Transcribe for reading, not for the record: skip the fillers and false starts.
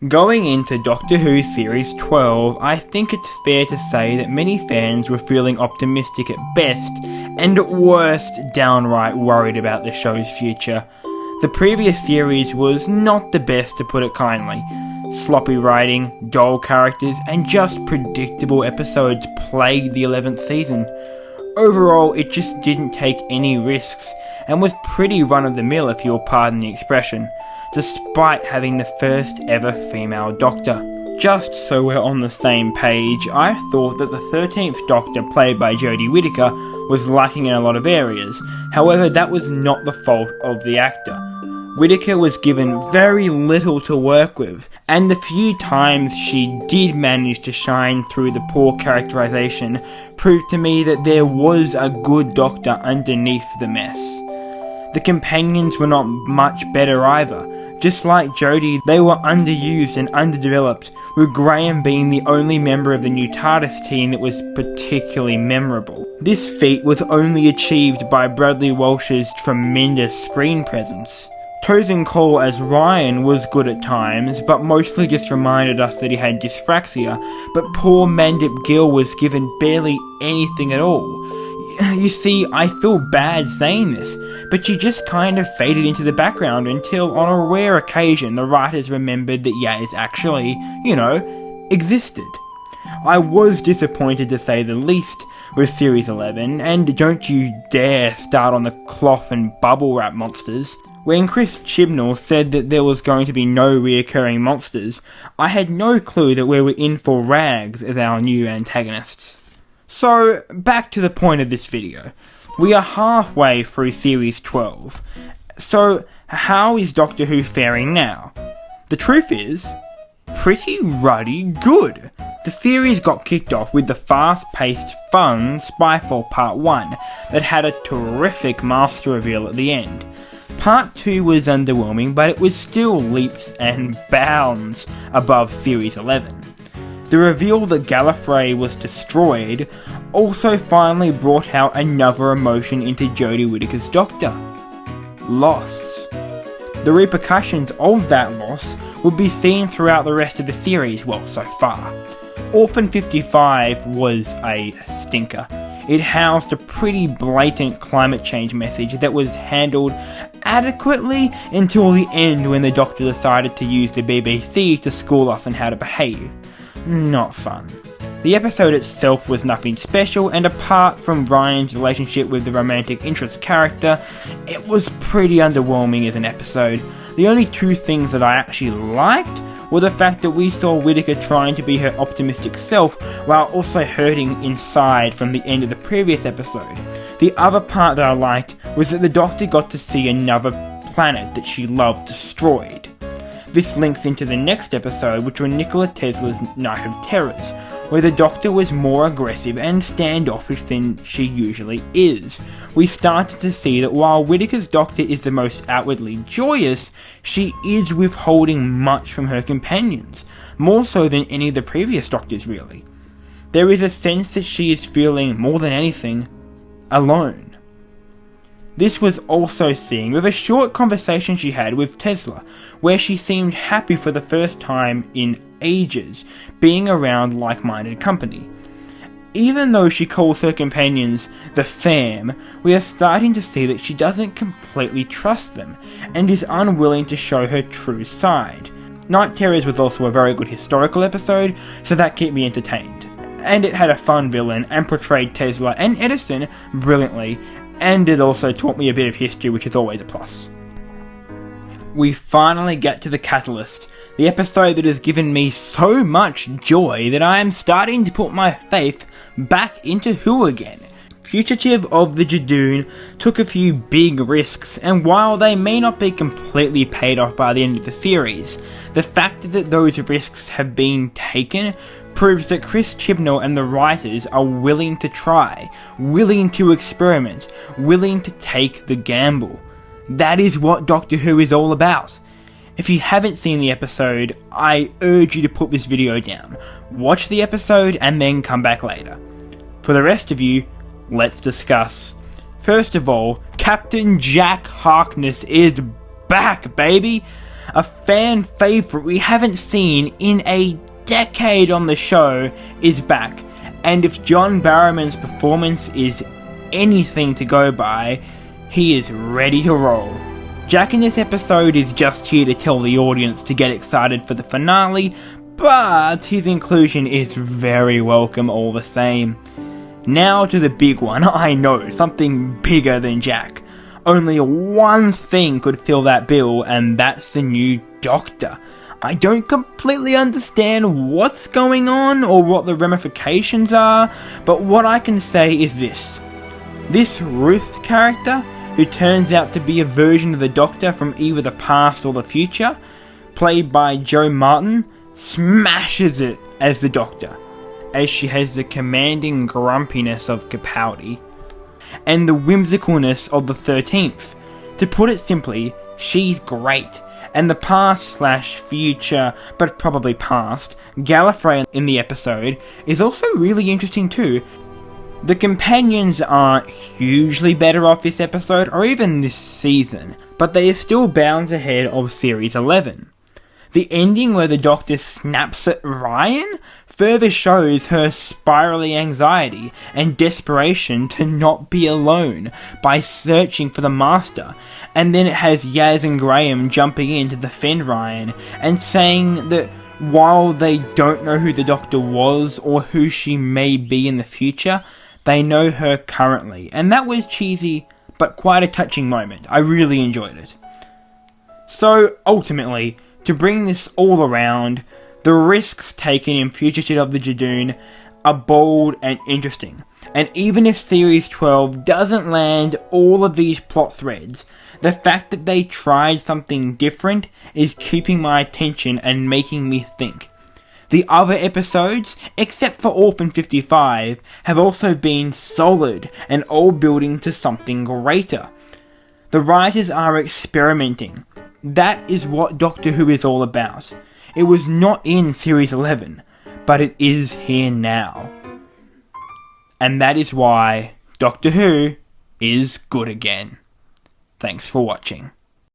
Going into Doctor Who Series 12, I think it's fair to say that many fans were feeling optimistic at best, and at worst, downright worried about the show's future. The previous series was not the best, to put it kindly. Sloppy writing, dull characters, and just predictable episodes plagued the 11th season. Overall, it just didn't take any risks, and was pretty run-of-the-mill, if you'll pardon the expression, despite having the first ever female Doctor. Just so we're on the same page, I thought that the 13th Doctor, played by Jodie Whittaker, was lacking in a lot of areas. However, that was not the fault of the actor. Whittaker was given very little to work with, and the few times she did manage to shine through the poor characterization proved to me that there was a good Doctor underneath the mess. The companions were not much better either. Just like Jodie, they were underused and underdeveloped, with Graham being the only member of the new TARDIS team that was particularly memorable. This feat was only achieved by Bradley Walsh's tremendous screen presence. Tosin Cole as Ryan was good at times, but mostly just reminded us that he had dyspraxia, but poor Mandip Gill was given barely anything at all. You see, I feel bad saying this, but she just kind of faded into the background until on a rare occasion the writers remembered that Yaz actually, existed. I was disappointed to say the least with Series 11, and don't you dare start on the cloth and bubble wrap monsters. When Chris Chibnall said that there was going to be no reoccurring monsters, I had no clue that we were in for Rags as our new antagonists. So, back to the point of this video. We are halfway through Series 12. So, how is Doctor Who faring now? The truth is, pretty ruddy good. The series got kicked off with the fast-paced, fun Spyfall Part 1 that had a terrific master reveal at the end. Part 2 was underwhelming, but it was still leaps and bounds above Series 11. The reveal that Gallifrey was destroyed also finally brought out another emotion into Jodie Whittaker's Doctor: loss. The repercussions of that loss would be seen throughout the rest of the series, well, so far. Orphan 55 was a stinker. It housed a pretty blatant climate change message that was handled adequately until the end, when the Doctor decided to use the BBC to school us on how to behave. Not fun. The episode itself was nothing special, and apart from Ryan's relationship with the romantic interest character, it was pretty underwhelming as an episode. The only two things that I actually liked were the fact that we saw Whittaker trying to be her optimistic self while also hurting inside from the end of the previous episode. The other part that I liked was that the Doctor got to see another planet that she loved destroyed. This links into the next episode, which was Nikola Tesla's Night of Terrors, where the Doctor was more aggressive and standoffish than she usually is. We started to see that while Whittaker's Doctor is the most outwardly joyous, she is withholding much from her companions, more so than any of the previous Doctors really. There is a sense that she is feeling, more than anything, alone. This was also seen with a short conversation she had with Tesla, where she seemed happy for the first time in ages, being around like-minded company. Even though she calls her companions the fam, we are starting to see that she doesn't completely trust them, and is unwilling to show her true side. Night Terrors was also a very good historical episode, so that kept me entertained. And it had a fun villain, and portrayed Tesla and Edison brilliantly, and it also taught me a bit of history, which is always a plus. We finally get to the catalyst, the episode that has given me so much joy that I am starting to put my faith back into Who again. Fugitive of the Jadoon took a few big risks, and while they may not be completely paid off by the end of the series, the fact that those risks have been taken proves that Chris Chibnall and the writers are willing to try, willing to experiment, willing to take the gamble. That is what Doctor Who is all about. If you haven't seen the episode, I urge you to put this video down, watch the episode, and then come back later. For the rest of you, let's discuss. First of all, Captain Jack Harkness is back, baby! A fan favourite we haven't seen in a decade on the show is back, and if John Barrowman's performance is anything to go by, he is ready to roll. Jack in this episode is just here to tell the audience to get excited for the finale, but his inclusion is very welcome all the same. Now to the big one. I know, something bigger than Jack. Only one thing could fill that bill, and that's the new Doctor. I don't completely understand what's going on or what the ramifications are, but what I can say is this. This Ruth character, who turns out to be a version of the Doctor from either the past or the future, played by Jo Martin, smashes it as the Doctor, as she has the commanding grumpiness of Capaldi, and the whimsicalness of the 13th. To put it simply, she's great, and the past/future, but probably past, Gallifrey in the episode is also really interesting too. The companions aren't hugely better off this episode, or even this season, but they are still bounds ahead of Series 11. The ending where the Doctor snaps at Ryan further shows her spirally anxiety and desperation to not be alone by searching for the Master, and then it has Yaz and Graham jumping in to defend Ryan and saying that while they don't know who the Doctor was or who she may be in the future, they know her currently, and that was cheesy but quite a touching moment. I really enjoyed it. So ultimately, to bring this all around, the risks taken in Future State of the Judoon are bold and interesting. And even if Series 12 doesn't land all of these plot threads, the fact that they tried something different is keeping my attention and making me think. The other episodes, except for Orphan 55, have also been solid and all building to something greater. The writers are experimenting. That is what Doctor Who is all about. It was not in Series 11, but it is here now. And that is why Doctor Who is good again. Thanks for watching.